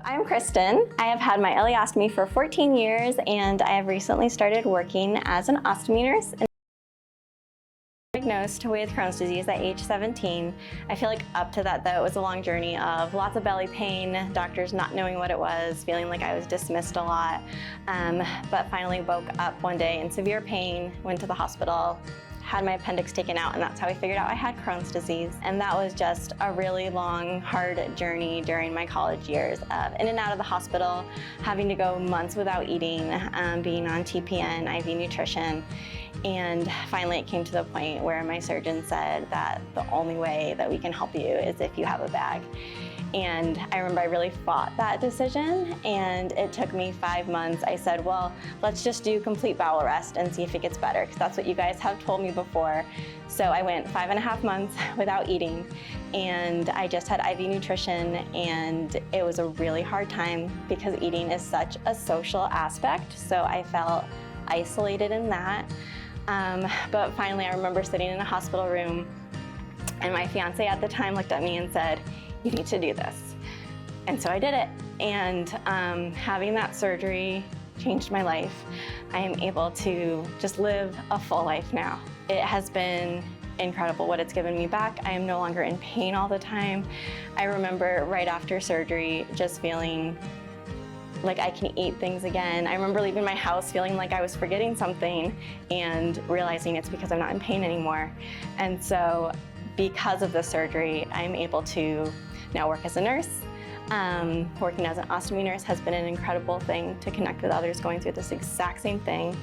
I'm Kristen. I have had my ileostomy for 14 years and I have recently started working as an ostomy nurse. Diagnosed with Crohn's disease at age 17. I feel like up to that though, it was a long journey of lots of belly pain, doctors not knowing what it was, feeling like I was dismissed a lot, but finally woke up one day in severe pain, went to the hospital, had my appendix taken out, and that's how I figured out I had Crohn's disease. And that was just a really long, hard journey during my college years of in and out of the hospital, having to go months without eating, being on TPN, IV nutrition. And finally it came to the point where my surgeon said that the only way that we can help you is if you have a bag. And I remember I really fought that decision, and it took me 5 months. I said, well, let's just do complete bowel rest and see if it gets better, because that's what you guys have told me before. So I went 5.5 months without eating, and I just had IV nutrition, and it was a really hard time because eating is such a social aspect. So I felt isolated in that. But finally I remember sitting in a hospital room, and my fiance at the time looked at me and said, you need to do this. And so I did it. And having that surgery changed my life. I am able to just live a full life now. It has been incredible what it's given me back. I am no longer in pain all the time. I remember right after surgery just feeling like I can eat things again. I remember leaving my house feeling like I was forgetting something and realizing it's because I'm not in pain anymore. And so because of the surgery, I'm able to now work as a nurse. Working as an ostomy nurse has been an incredible thing to connect with others going through this exact same thing.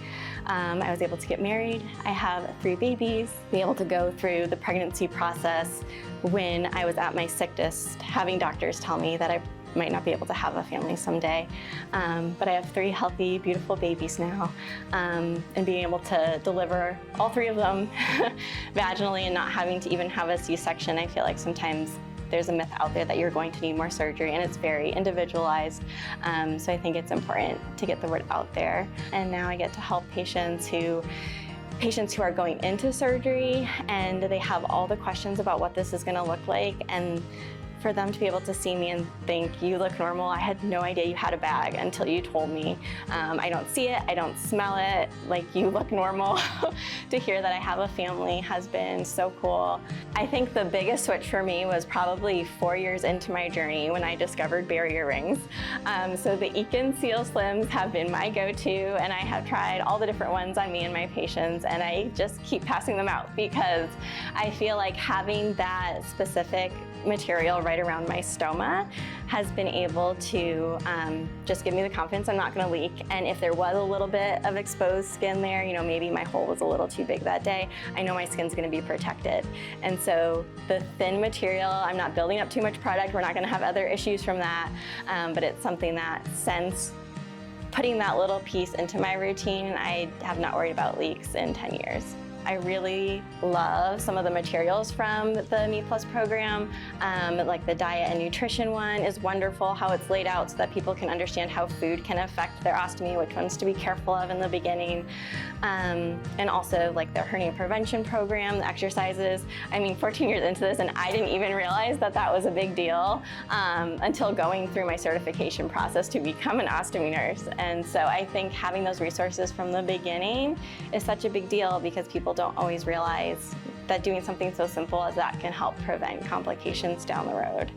I was able to get married. I have 3 babies, be able to go through the pregnancy process when I was at my sickest, having doctors tell me that I might not be able to have a family someday. But I have 3 healthy, beautiful babies now. And being able to deliver all 3 of them vaginally and not having to even have a C-section, I feel like sometimes there's a myth out there that you're going to need more surgery, and it's very individualized. So I think it's important to get the word out there. And now I get to help patients who are going into surgery and they have all the questions about what this is going to look like, and for them to be able to see me and think, you look normal. I had no idea you had a bag until you told me. I don't see it, I don't smell it, like you look normal. To hear that I have a family has been so cool. I think the biggest switch for me was probably 4 years into my journey when I discovered barrier rings. So the Ekin Seal Slims have been my go-to, and I have tried all the different ones on me and my patients, and I just keep passing them out because I feel like having that specific material right around my stoma has been able to just give me the confidence I'm not going to leak. And if there was a little bit of exposed skin there, you know, maybe my hole was a little too big that day, I know my skin's going to be protected. And so the thin material, I'm not building up too much product, we're not going to have other issues from that, but it's something that since putting that little piece into my routine, I have not worried about leaks in 10 years. I really love some of the materials from the Me Plus program. Like the diet and nutrition one is wonderful, how it's laid out so that people can understand how food can affect their ostomy, which ones to be careful of in the beginning. And also like the hernia prevention program, the exercises. I mean, 14 years into this and I didn't even realize that that was a big deal until going through my certification process to become an ostomy nurse. And so I think having those resources from the beginning is such a big deal because people don't always realize that doing something so simple as that can help prevent complications down the road.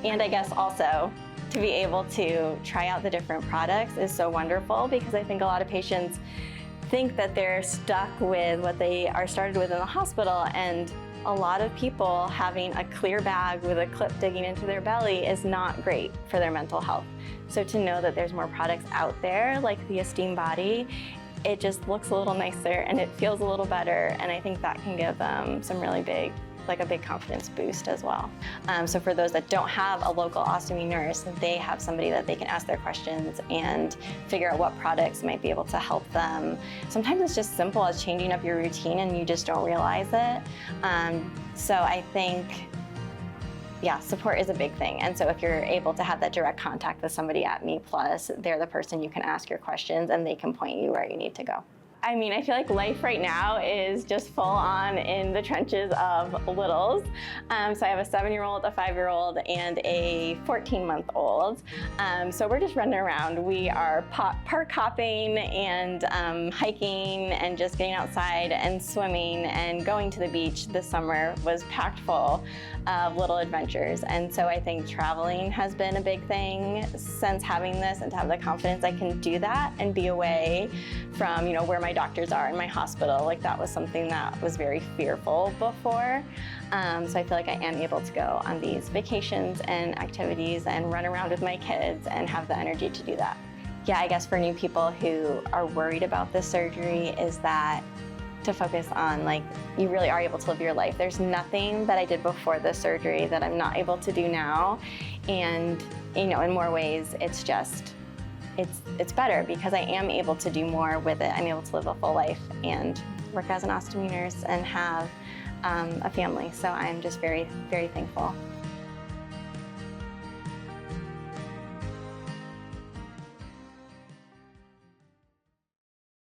And I guess also to be able to try out the different products is so wonderful because I think a lot of patients think that they're stuck with what they are started with in the hospital, and a lot of people having a clear bag with a clip digging into their belly is not great for their mental health. So to know that there's more products out there like the Esteem Body, it just looks a little nicer and it feels a little better, and I think that can give them some really big, like a big confidence boost as well. So for those that don't have a local ostomy nurse, they have somebody that they can ask their questions and figure out what products might be able to help them. Sometimes it's just simple as changing up your routine and you just don't realize it. So I think, yeah, support is a big thing. And so if you're able to have that direct contact with somebody at Me Plus, they're the person you can ask your questions and they can point you where you need to go. I mean, I feel like life right now is just full on in the trenches of littles. So I have a 7-year-old, a 5-year-old, and a 14-month-old. So we're just running around. We are park hopping and hiking and just getting outside and swimming, and going to the beach this summer was packed full of little adventures. And so I think traveling has been a big thing since having this, and to have the confidence I can do that and be away from, where my doctors are in my hospital. Like, that was something that was very fearful before. So I feel like I am able to go on these vacations and activities and run around with my kids and have the energy to do that. Yeah, I guess for new people who are worried about this surgery is that to focus on, like, you really are able to live your life. There's nothing that I did before the surgery that I'm not able to do now. And, in more ways, it's better because I am able to do more with it. I'm able to live a full life and work as an ostomy nurse and have a family. So I'm just very, very thankful.